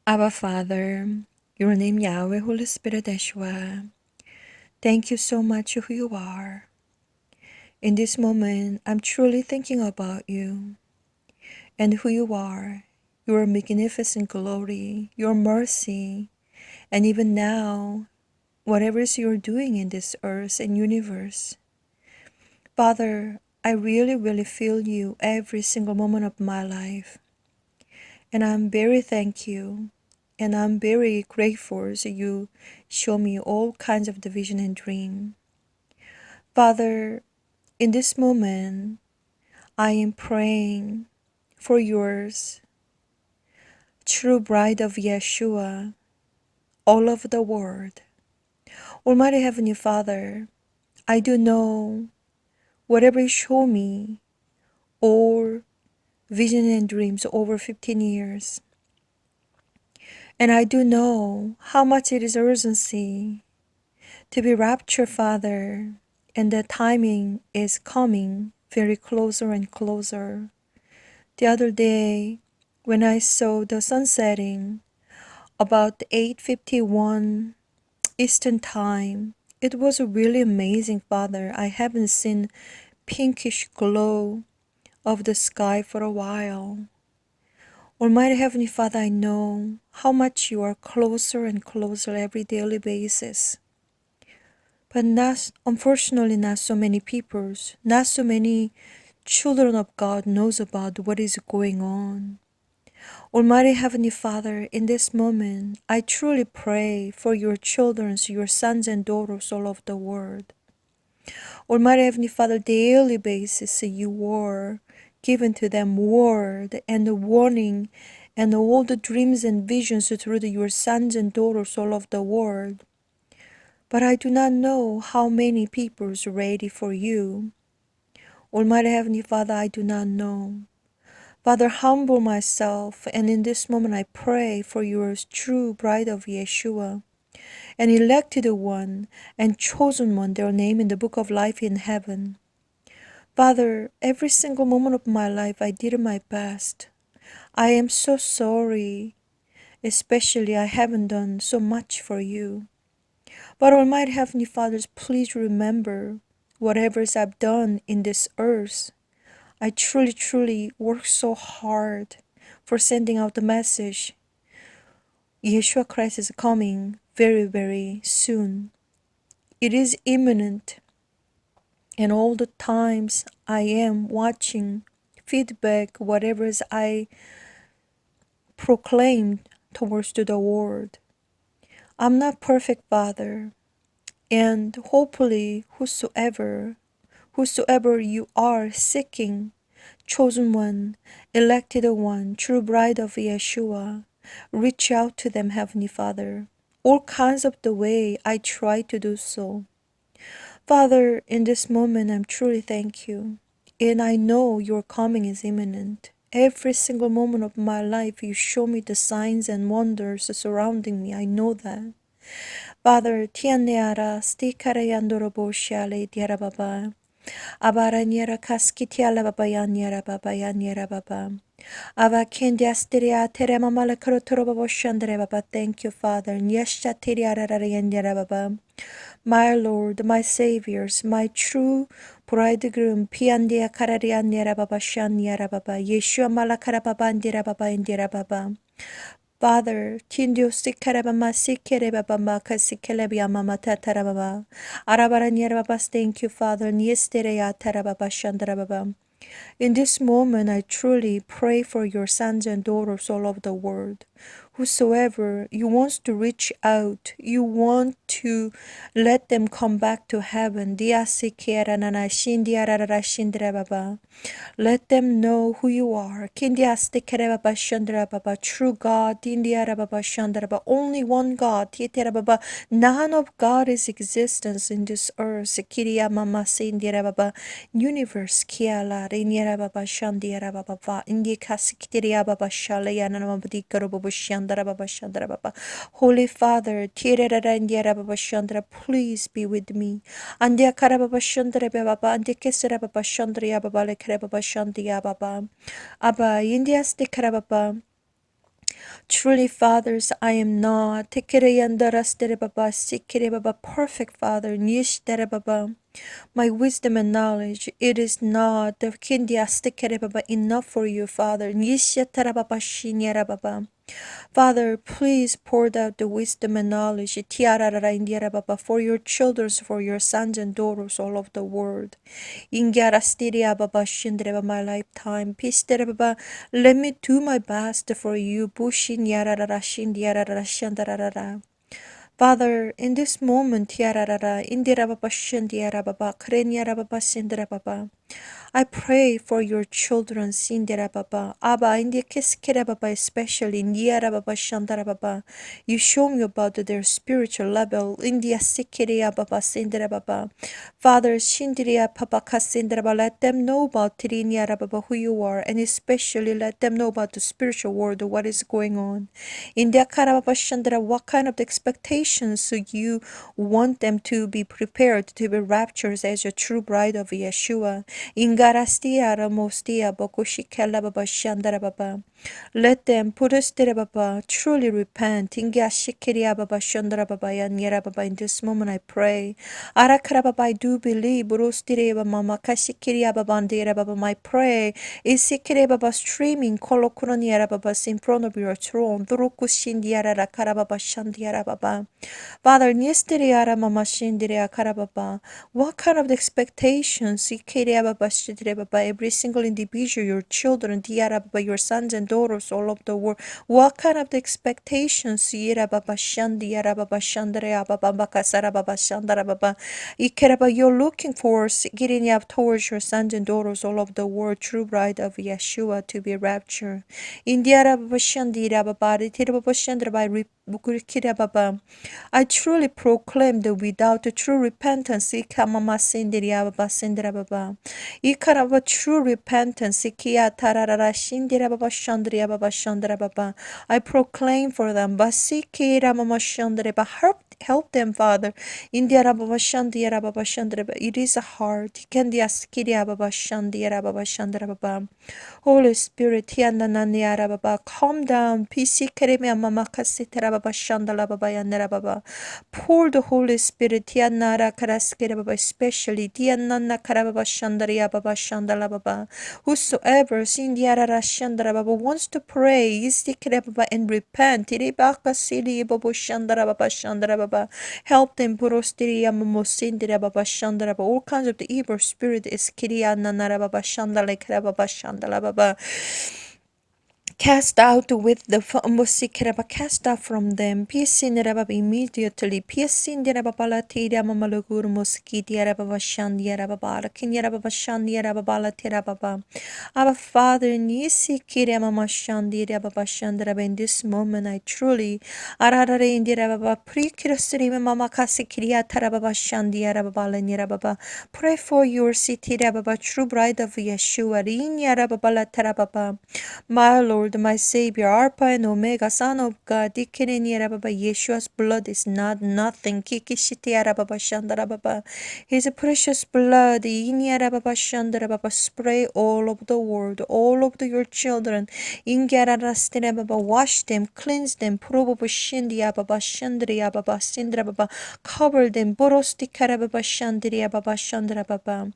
Abba Father, your name Yahweh, Holy Spirit Yeshua. Thank you so much who you are. In this moment, I'm truly thinking about you and who you are, your magnificent glory, your mercy, and even now, whatever you're doing in this earth and universe. Father, I really feel you every single moment of my life. And I'm very thank you. And I'm very grateful that you show me all kinds of the vision and dream. Father, in this moment, I am praying for yours, true bride of Yeshua, all over the world. Almighty Heavenly Father, I do know whatever you show me, or vision and dreams over 15 years. And I do know how much it is urgency to be raptured, Father, and the timing is coming very closer and closer. The other day, when I saw the sun setting about 8:51 Eastern Time, it was really amazing, Father. I haven't seen pinkish glow of the sky for a while. Almighty Heavenly Father, I know how much you are closer and closer every daily basis. But not, unfortunately, not so many peoples, not so many children of God knows about what is going on. Almighty Heavenly Father, in this moment, I truly pray for your children, your sons and daughters all over the world. Almighty Heavenly Father, daily basis you are given to them word and the warning and all the dreams and visions through your sons and daughters all over the world. But I do not know how many people is ready for you. Almighty Heavenly Father, I do not know. Father, humble myself, and in this moment I pray for your true bride of Yeshua, an elected one and chosen one, their name in the book of life in heaven. Father, every single moment of my life I did my best. I am so sorry, especially I haven't done so much for you. But Almighty Heavenly Father, please remember whatever I've done in this earth. I truly work so hard for sending out the message. Yeshua Christ is coming very soon. It is imminent. And all the times I am watching feedback, whatever I proclaimed towards to the world. I'm not perfect, Father. And hopefully whosoever you are seeking, chosen one, elected one, true bride of Yeshua, reach out to them, Heavenly Father. All kinds of the way I try to do so. Father, in this moment I'm truly thank you. And I know your coming is imminent. Every single moment of my life you show me the signs and wonders surrounding me. I know that. Father, tianeara stikarayandoro boshale diarababa. Abaraniera kaskitiala baba yaniera baba yaniera baba. Ava kendiasteria terema malakotoro baba shandere baba. Thank you, Father. Nyesha tiriara yaniera baba. My Lord, my Saviors, my true bridegroom, Piandia Kararianiera Baba Shaniera Baba, Yeshua Malakara Baba Indira Baba Indira Baba. Father, Tindio Sikarabama Sikerebaba Maka Sikelebia Mama Tatarababa. Arabaraniera Baba, thank you, Father. Niesterea Tarababa Shandara Baba. In this moment, I truly pray for your sons and daughters all over the world. Whosoever you want to reach out, you want to let them come back to heaven. Let them know who you are. True God. Only one God. None of God is existence in this earth. Universe. Holy Father, please be with me. Andia karababa shandra baba, andi kesera baba shandria baba le karababa shandia baba. Abba, India stikarababa. Truly, fathers, I am not perfect father. My wisdom and knowledge, it is not enough for you, Father. Father, please pour out the wisdom and knowledge for your children, for your sons and daughters all over the world. My lifetime. Let me do my best for you. Father, in this moment, I pray for your children, Sindera Baba. Abba, in the Keskera Baba, especially in Yara Baba Shandara Baba. You show me about their spiritual level. In the Asikiria Baba Sindera Baba. Father, Shindiria Papa Kasindera Baba, let them know about Tirinyara Baba, who you are, and especially let them know about the spiritual world, what is going on. In the Karababa Shandara, what kind of expectations you want them to be prepared to be raptured as a true bride of Yeshua. Ingarastia Ramostia Bokushikela Baba Shandara Baba. Let them Purustere Baba truly repent. Ingashikiria Baba Shandara Baba Yanyera Baba. In this moment I pray. Arakara Baba, I do believe. Burustire Mama Kashikiria Baba Andera Baba. I pray. Isikire Baba streaming Kolokuraniera Baba in front of your throne. Durukushindiara Karababa Shandiara Baba. Father, Niesteriara Mama Shindiria Karababa. What kind of expectations every single individual, your children, your sons and daughters all over the world, what kind of expectations you're looking for getting up towards your sons and daughters all over the world, true bride of Yeshua to be raptured. I truly proclaim that without the true repentance, true repentance, I proclaim for them. Help them, Father. It is hard. Holy Spirit, calm down. Pour the Holy Spirit, especially whosoever wants to pray and repent. Help them. All kinds of the evil spirit is cast out with the cast out from them. Piasinderaba immediately. Piasinderabala tira mamalagur moskidiaraba shandiarabala kinyaraba shandiarabala tirababa. Our Father, Nisi Kiramama Shandirababa Shandaraba, in this moment I truly Arara Indirababa Prikirasrima Mama Kasikria Tarababa Shandiarabala Nirababa. Pray for your city, Rababa, true bride of Yeshua, Rinyarabala Tarababa. My Lord, my Savior, Alpha and Omega, Son of God, Dikirinirababa, Yeshua's blood is not nothing. Kikishitiarababa Shandarababa. His precious blood, Inyarababa Shandarababa, spray all over the world, all over your children. Ingararastinababa, wash them, cleanse them, Probobo Shindiababa, Shandriababa, Sindrababa, cover them, Borostikarababa, Shandriababa, Shandrababa.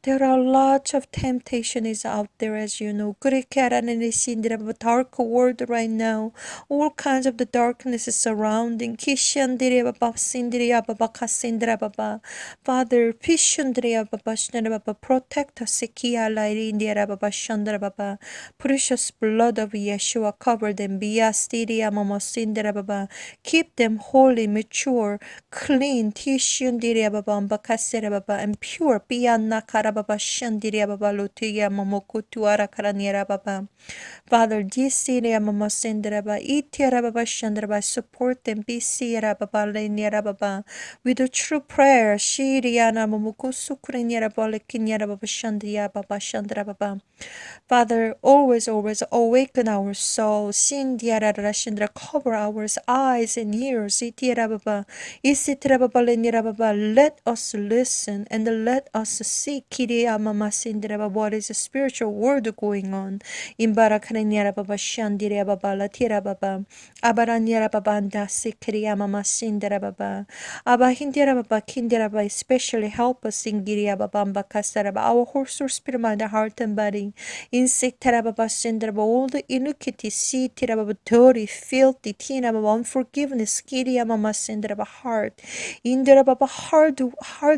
There are lots of temptation is out there, as you know. Dark world right now. All kinds of the darkness is surrounding. Father, protect us. Precious blood of Yeshua, cover them. Keep them holy, mature, clean, and pure. Father, support them with the true prayer. Father, always awaken our soul. Cover our eyes and ears. Let us listen and let us see what is the spiritual word going on. In baba shandira baba latira baba abaranyara baba andasikriya mama sindara baba abahindira baba kindira baba, especially help us in giria baba ambakasara baba, our whole soul, spirit, mind, heart and body. Insiktara baba sindara baba, all the iniquity, sitira baba, dirty, filthy, tina baba, unforgiveness, kiria mama sindara baba, heart. Indira baba, hard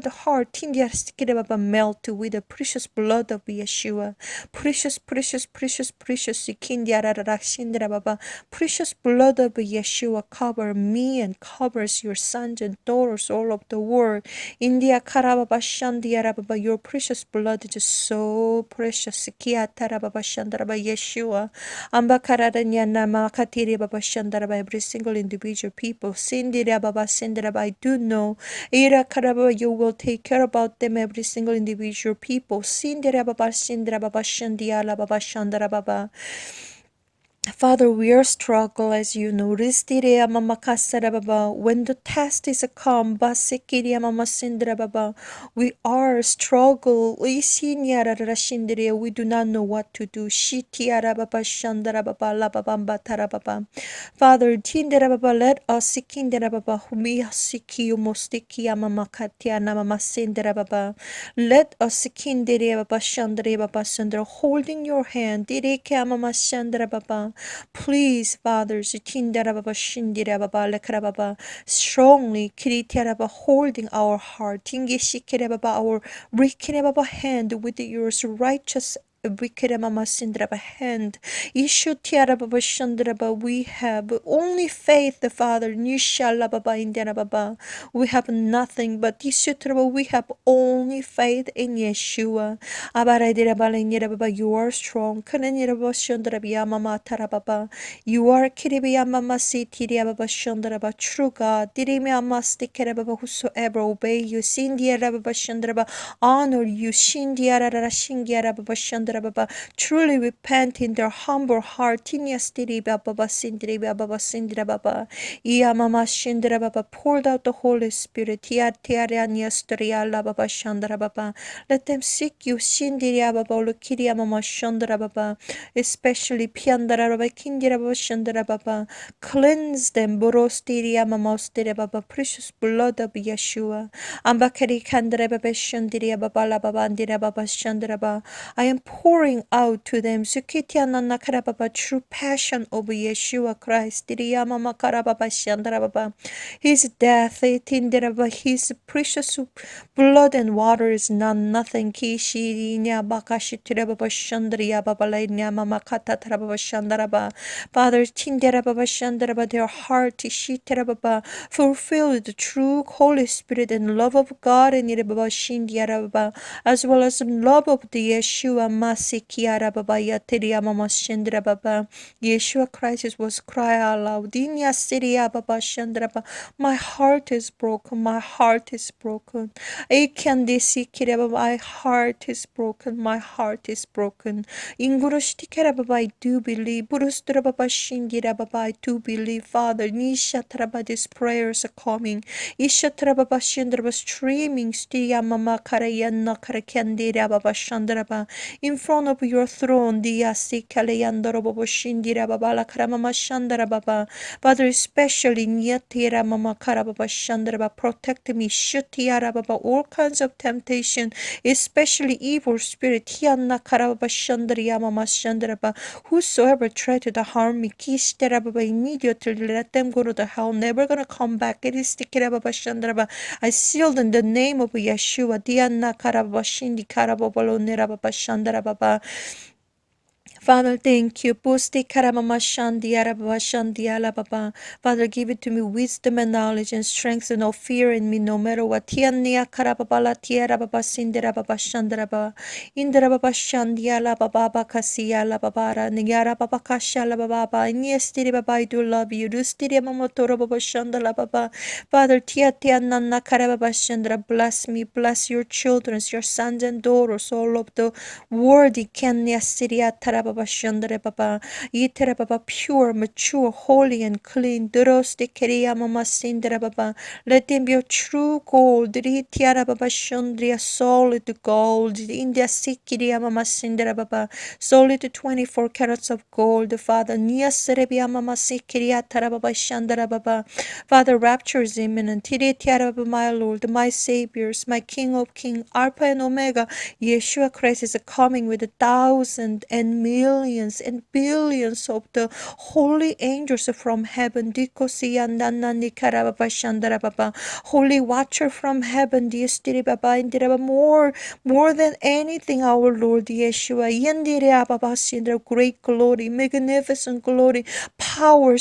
heart, tindia skira baba, melt with the precious blood of Yeshua. Precious, precious, precious, precious, ikindia rarashindra baba. Precious blood of Yeshua cover me and covers your sons and daughters all of the world. India karababa shandia rababa, your precious blood is so precious. Kia tarababa shandaraba Yeshua. Ambakaranya nama katiri baba shandaraba, every single individual people. Sindira baba sindira, I do know. Ira karababa, you will take care about them, every single individual people. Sindira baba sindira baba shandia la baba shandara baba. Father, we are struggle as you know. Ristiria mama kasara baba. When the test is come, basikiria mama sindra baba. We are struggle. Isinyara rashindiria. We do not know what to do. Shitiara baba shandara baba la baba batara baba. Father, tindera baba, let us sikindera baba. Humi siki umostiki mama katia na mama sindra baba. Let us sikindiria baba shandra baba sandra, holding your hand. Direke mama shandra baba. Please, Father, strongly, holding our heart, our hand with your righteous Bikirama Sindraba hand. Ishutiarababa Shandraba, we have only faith, the Father. Nishalababa Indianababa. We have nothing but Ishutraba, we have only faith in Yeshua. Abaradirabala, you are strong. Kananiraba Shandrabia Mama Tarababa. You are Kiribia Mama Sitiriababa Shandraba, true God. Dirimiama Stikerababa, whosoever obey you. Sindiarababa Shandraba, honor you. Shindiarara Shingiarababa Shandraba. Truly repent in their humble heart. Tinyastiri Baba Sindri Baba Sindra Baba. Iya Mama Shindra Baba, poured out the Holy Spirit. Tiarianyastria Baba Shandra Baba. Let them seek you. Shindiria Baba Lukiria Mama Shandra Baba. Especially Piandara Baba Kindira Baba Shandra Baba. Cleanse them. Borostiria Mama Ostira Baba. Precious blood of Yeshua. Ambakari Kandra Baba Shandiria Baba La Baba Andira Baba Shandra Baba. I am pouring out to them Sukityanana Karababa, true passion of Yeshua Christ. Diriyamama Karababa Shandarababa. His death, Tinderaba, his precious blood and water is nothing. Kishi Nyabakashi Tirababa Shandriya Babalainya Mama Kata Tarababa Shandaraba. Father, Tinderababa Shandaraba, their heart Shitarababa, fulfill the true Holy Spirit and love of God and Irababa Shindiarababa, as well as the love of the Yeshua Masikiara Baba Yatiria Mama Shendra Baba. Yeshua Christ was cry aloud. Dinya Siria Baba Shendra Baba. My heart is broken. My heart is broken. Ekyandisi Baba. My heart is broken. My heart is broken. Ingurushtikara Baba, I do believe. Burustra Baba Shindira Baba, I do believe. Father, Nishatraba, these prayers are coming. Ishatraba Baba Shendra was streaming. Stiya Mama Karayana Karakandira Baba Shandraba. In front of your throne, Diasi Kalayandara Baba Shindira Baba La Karamama Shandara Baba. Father, especially Nyatira Mama Karababa Shandraba, protect me, Shutiara Baba, all kinds of temptation, especially evil spirit, Hiana Karababa Shandriya Mama Shandraba, whosoever tried to harm me, Kishtera Baba, immediately let them go to the hell, never gonna come back. It is Tikira Baba Shandraba. I sealed in the name of Yeshua, Diana Karababa Shindi Karababa Lonera Baba Shandara Baba. Father, thank you. Pusti karamama shandiara baba shandiala baba. Father, give it to me wisdom and knowledge and strength and no fear in me, no matter what. Tiania karababa tiara baba sindira baba shandara baba. Indira baba shandiala baba bakasiala babara. Niyara baba kashala baba. Niestiri baba, I do love you. Rustiri mamotoro baba shandala baba. Father, tia nana karababa shandra. Bless me, bless your children, your sons and daughters, all of the worthy Kenya Syria Tarababa baba shandere baba itere baba pure, mature, holy and clean. Droste keria mama sindere baba. Let them be a true gold. Ritiara baba shandria solid gold. India sikiria mama sindere baba. Solid 24 carats of gold. Father, nia serebia mama sikiria tara baba shandara baba. Father, rapture is imminent. Ritiara baba, my Lord, my Saviors, my King of Kings, Alpha and Omega. Yeshua Christ is coming with 1,000 and millions and billions of the holy angels from heaven. Holy watcher from heaven. More than anything, our Lord Yeshua. Great glory, magnificent glory, power.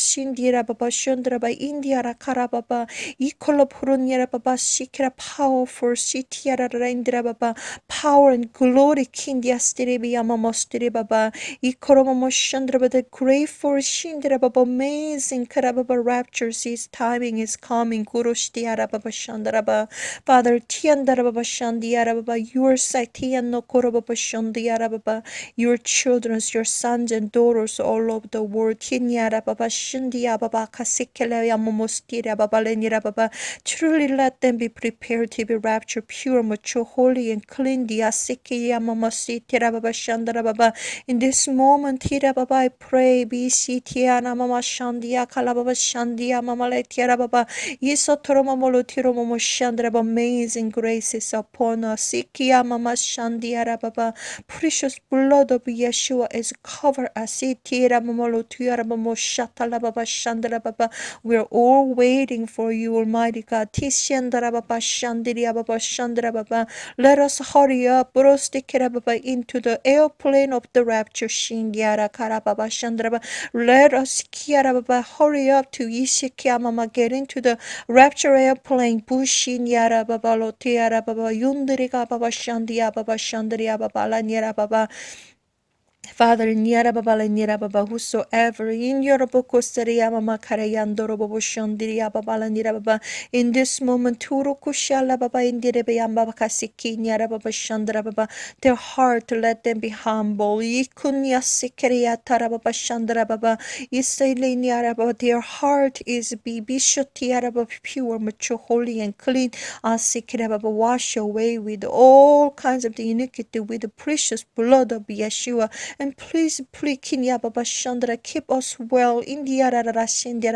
India Karababa. Powerful. Power and glory. Baba. The grateful Baba. Amazing Karababa raptures. His timing is coming. Baba Shandaraba. Father, Baba Baba. Your sight no Baba. Your children, your sons and daughters all over the world. Baba Baba Baba. Truly let them be prepared to be raptured, pure, mature, holy, and clean. Baba. In this moment, Baba, I pray, Mama Shandia, Kalababa Shandia, Mama Letiara Baba, Yisotoro Mamolo Tiro Momo Shandra, amazing graces upon us. Mama Shandia Baba, precious blood of Yeshua is cover us. Tira Mamolo Tiara Momo Shatala Baba Shandra Baba. We're all waiting for you, Almighty God. Tishandra Baba Shandiria Baba Shandra Baba. Let us hurry up, Brostikira Baba, into the airplane of the rapture. Shindiara Karababa Shandra Baba. Let us Kiara Baba hurry up to Ishikia Mama, get into the rapture airplane. Bushin Yara Baba Lotiara Baba Yundriga Baba Shandia Baba Shandria Baba Lanyara Baba. Father, whosoever in your in this moment, their heart, let them be humble. Their heart is pure, mature, holy, and clean. Wash away with all kinds of the iniquity with the precious blood of Yeshua. And please, Kinya Baba Chandra, keep us well.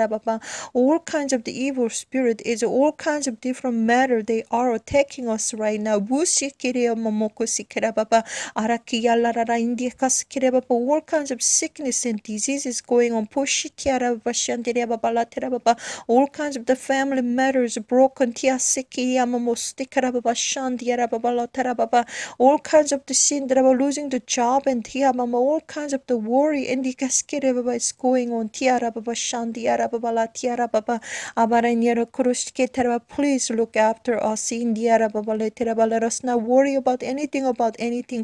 Baba. All kinds of the evil spirit is all kinds of different matter. They are attacking us right now. Bushikiri Momoko Sikira Baba. Arakia Lara India Kasikira Baba. All kinds of sickness and diseases going on. Pushitiara Bashandira Baba Latera Baba. All kinds of the family matters broken. Tia Sikia Momostikara Baba Shandiara Baba Latera Baba. All kinds of the sin that about losing the job and Tia Mama, all kinds of the worry and the Kaskira Baba is going on. Tiara Baba Shandiara Baba La Tiara Baba Abaraniera Kurushketara. Please look after us in Diara Baba Letera. Let us not worry about anything.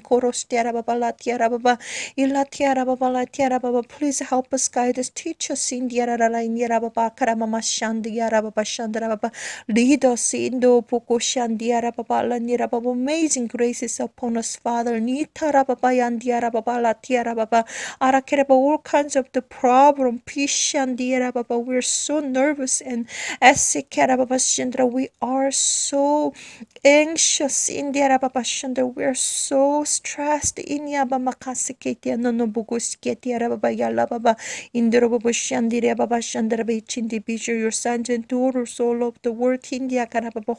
Koros Tiara Baba La Tiara Baba Ila Tiara Baba La Tiara Baba. Please help us, guide us, teach us in Diara Niera Baba Karamama Shandiara Baba Shandara Baba. Lead us in the Poko Shandiara Baba La Niera Baba. Amazing graces upon us, Father. Nitara Baba Yandiara Baba La Tiara Baba Arakeraba. All kinds of the problem. Pishandiara Baba. We're so nervous and Esikara Baba Shandra. We are so anxious in Baba. We're so stressed in Yabamakasiketi and Nonobugusketi Arababa Yalababa in the Roboshandira Baba Shandra Chindi Bisha, your sons and daughters all of the world India Karababa.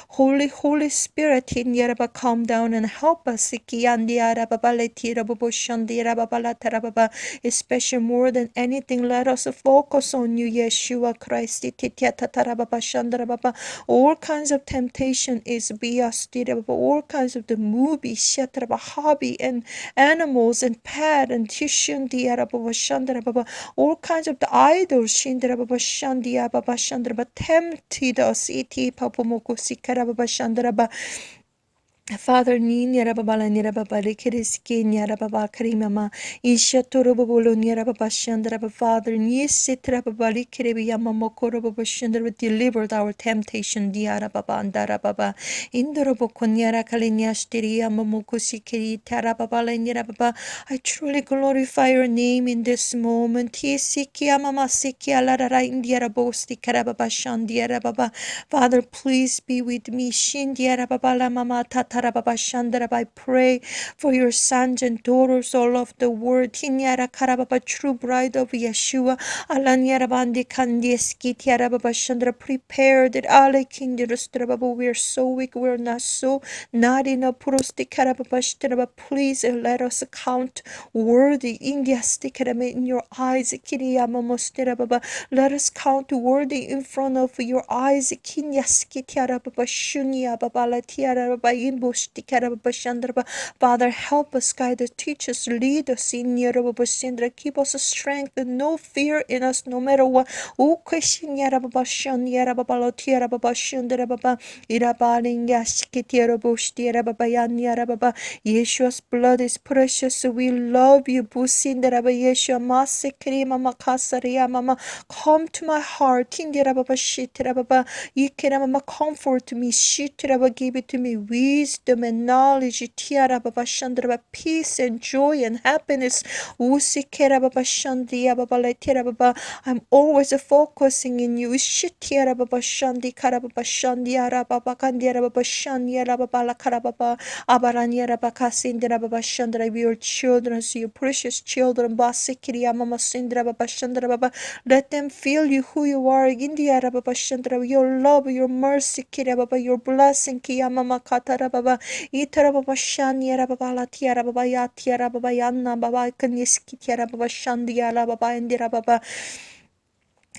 Holy Spirit in Yaraba, come down and help us. Sikiandi Arababa Letira Boboshandira Baba Tarababa, especially more than anything, let us focus on you, Yeshua Christ. Titiatatarababa Shandra Baba. All kinds of temptation is Biastira, all kinds of the movies, Shatraba, hobby and animals and pet and Tishundi Arababa Shandra Baba. All kinds of the idols, Shindra Baba Shandia Baba Shandra Baba tempted us. Iti Papamoko Sikara Baba Shandra Baba. Father, ni nyarababala nyarababali kiriski nyarababa karimama ishaturubulu nyarababa shandraba. Father, ni sitrababali kiribi yamamokorobo shandra, delivered our temptation diarababa andarababa indorobo konyara kalinyashtiri yamamokusi kiri tarababala nyarababa. I truly glorify your name in this moment. Tisiki yamama siki alarara indiarabosti karababa shandiarababa. Father, please be with me. Shindiarababala mama tatarababa shandarab. I pray for your sons and daughters all of the world. Tinyara karababa, true bride of Yeshua. Alanyarabandi kandieski tiarababa shandra. Prepare that ale kindirusтрабaba. We are so weak, we are not so not enough. Purosti karababa shtraba. Please let us count worthy India stikarame in your eyes. Kiriyamamostirababa. Let us count worthy in front of your eyes. Kinyaskitiarababa shunya babala tiarababa imbushtikarababa shandraba. Father, help us, guide us, teach us, lead us in Yarababa Sindra. Keep us strength and no fear in us, no matter what. Ukeshin Yarababa Shun Yarababa Tiarababa Shundarababa Irabaling Yaskitiarabushtiarababa Yan Yarababa. Yeshua's blood is precious. We love you, Busindaraba Yeshua Masekrima Makasaria Mama. Come to my heart. Tindirababa Shitrababa. Yikiramama, comfort me. Shitraba, give it to me. Wisdom and knowledge. Tiarababa Shandraba, peace and joy and happiness. Usikerababa Shandiababa Letirababa. I'm always focusing in you. Shitiarababa Shandi Karababa Shandiarababa Kandiarababa Shandiarababa La Karababa Abaraniarabaka Sindirababa Shandra. We are children, so your precious children. Basikiriya Mama Sindrababa Shandrababa. Let them feel you who you are. Indiarababa Shandra. Your love, your mercy, Kirababa, your blessing, Kiyamama Katarababa. Itarababa Shaniarababa Latiarababa Yatiarababa Yana Baba Kanyiski Tiarababa Shandiarababa Indirababa.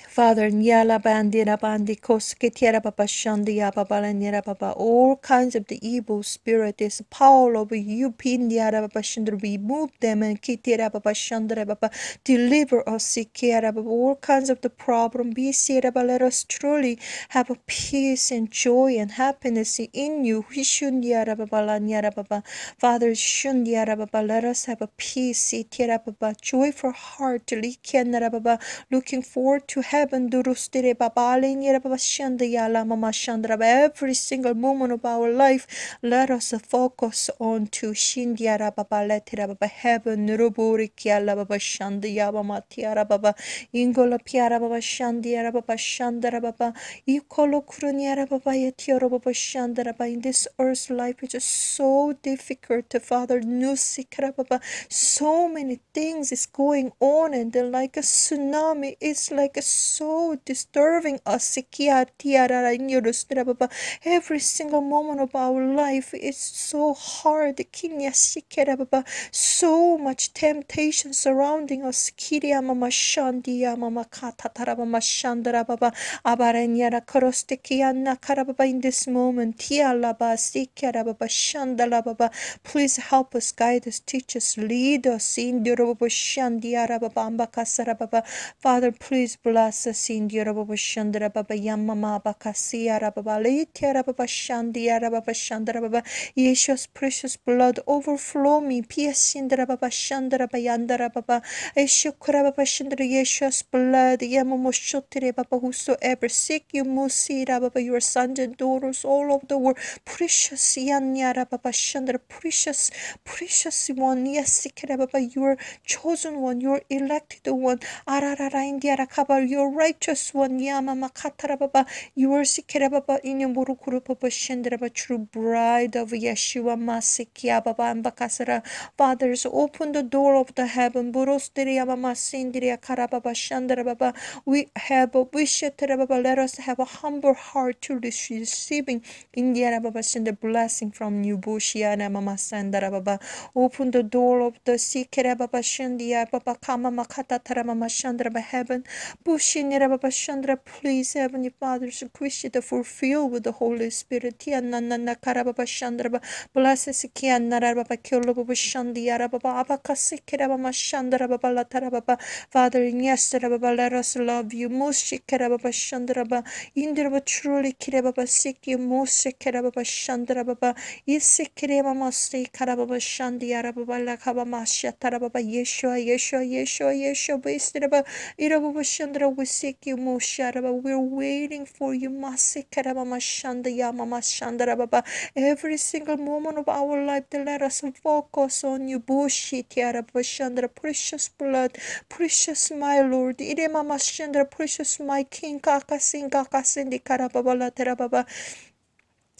Father, Nyala Bandira Bandi Kosketiera Baba Shandia Babala Nira Baba, all kinds of the evil spirit is power over you, Pindiara Baba Shandra, remove them and Kitira Baba Shandra Baba, deliver us, Sikiara Baba, all kinds of the problem, be Sieraba, let us truly have a peace and joy and happiness in you, Hishundiara Baba Lanyara Baba, Father Shundiara Baba, let us have a peace, Sitira Baba, joyful heart, Likianara Baba, looking forward to heaven. Durustere Baba Lenira Baba Shandayala Mama Shandra. Every single moment of our life, let us focus on to Shindiara Baba Letira Baba Heaven Ruburi Kiala Baba Shandaya Mama Tiara Baba Ingola Piara Baba Shandiara Baba Shandara Baba Ikolo Kuruniara Baba Yetiara Baba Shandara Baba. In this earth's life, it's just so difficult, Father Nusikara Baba. So many things is going on, and then like a tsunami, it's like so disturbing us. Every single moment of our life is so hard. So much temptation surrounding us. In this moment, please help us, guide us, teach us, lead us in Baba. Father, please bless us in Shandra Baba Yamama Bakasia Baba Litia Baba Shandia Baba Shandra Baba. Yeshua's precious blood overflow me. Piasindra Baba Shandra Bayandara Baba. Eshukra Baba Shandra. Yeshua's blood Yamamoshotire Baba. Whosoever sick you Musira Baba, your sons and daughters all over the world. Precious Yanyara Baba Shandra. Precious one. Yes, Sikra Baba, your chosen one, your elected one. Ararara Indiara Kabar, your righteous one. Yama Makatara Baba. You are Sikra Baba in your Murukuru Baba Shandra Baba, true bride of Yeshua Masikia Baba and Bakasara. Fathers, open the door of the heaven. Burostiria Mama Sindiria Karababa Shandra Baba. We have a wish, Baba. Let us have a humble heart to receiving Indiara Baba send the blessing from you, Bushiana Mama Sandara Baba. Open the door of the Sikera Baba Shandia Baba Kama Makata Taramama Shandra Baba heaven. Shinirababa Shandra, please, Heavenly Father, squish it, fulfill with the Holy Spirit. Tianana Karababa Shandraba, bless us, Kianarababa Kilobaba Shandiarababa, Abakasikirabama Shandrababa Latarababa. Father, in yesterday, let us love you. Mushikirababa Shandraba, Indraba truly Kirababa seek you, Mushikirababa Shandrababa, Isikirabama Stay Karababa Shandiarababa Lakabama Shatarababa, Yeshua, Yeshua, Yeshua, Yeshua, Bastaraba. Irababashandra, we seek you, Mosharaba. We're waiting for you, Masikarabamashanda Yamamashandra Baba. Every single moment of our life, let us focus on you, Bushit Yarabashandra, precious blood, precious my Lord, Iremamashandra, precious my King, Kakasin, Kakasindi Karababa Terababa.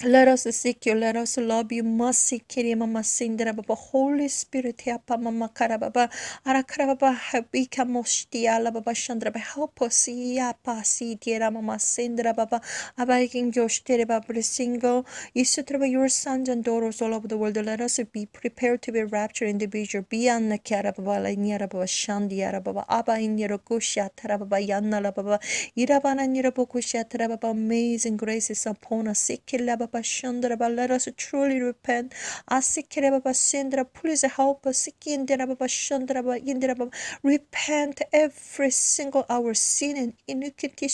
Let us seek you, let us love you. Masikiri mama sindra baba. Holy Spirit, help mama karababa. Arakarababa habika moshtiala baba shandra baba. Help us, yapa si tira mama sindra baba. Abaking Joshtere baba single. Isutraba your sons and daughters all over the world. Let us be prepared to be raptured in the future. Beyond the karababa la nyara baba shandiara baba. Aba inyara kusha tarababa yanna la baba. Irabana nyara bokusha tarababa. Amazing grace is upon us. Let us truly repent. Please help us. Repent every single our sin and iniquity.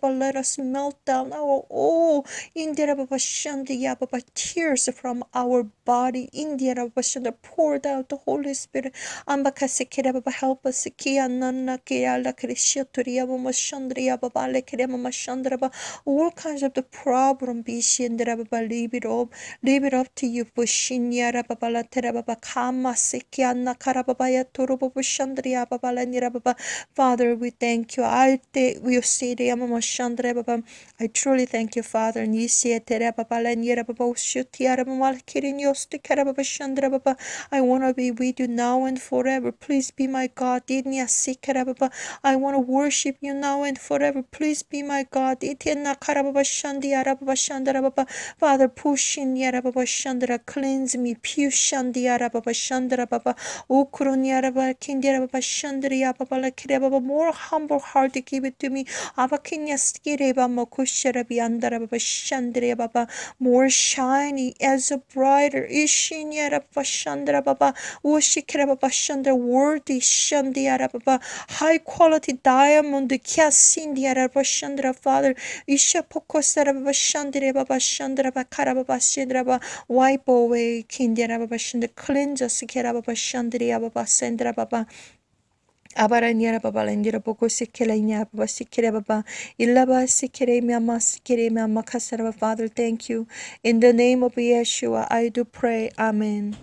Let us melt down our tears from our body. Pour out the Holy Spirit. Help us. All kinds of the problem, leave it up to you. Father, we thank you. I truly thank you, Father. I want to be with you now and forever. Please be my God. I want to worship you now and forever. Please be my God. Father, pushin yarababa shandra, cleanse me. Pushandi yarababa shandra baba. Ukrun yaraba kindirababa shandri yababa la kirababa. More humble heart to give it to me. Abakinya skireba mokusharabi andarababa shandri baba. More shiny as a brighter. Ishin yarababa shandra baba. Ushikirababa shandra, worthy shandi yarababa. High quality diamond. Kyasindi yarababa shandra, Father. Isha pokosarababa shandri baba shandra baba karababa shandra baba. Wipe away kindira baba shandra. Cleanse us kirababa shandri baba sandra baba. Abaranyara baba landira boko sikela inya baba sikere baba ilaba sikere mama kasara. Father, thank you. In the name of Yeshua, I do pray. Amen.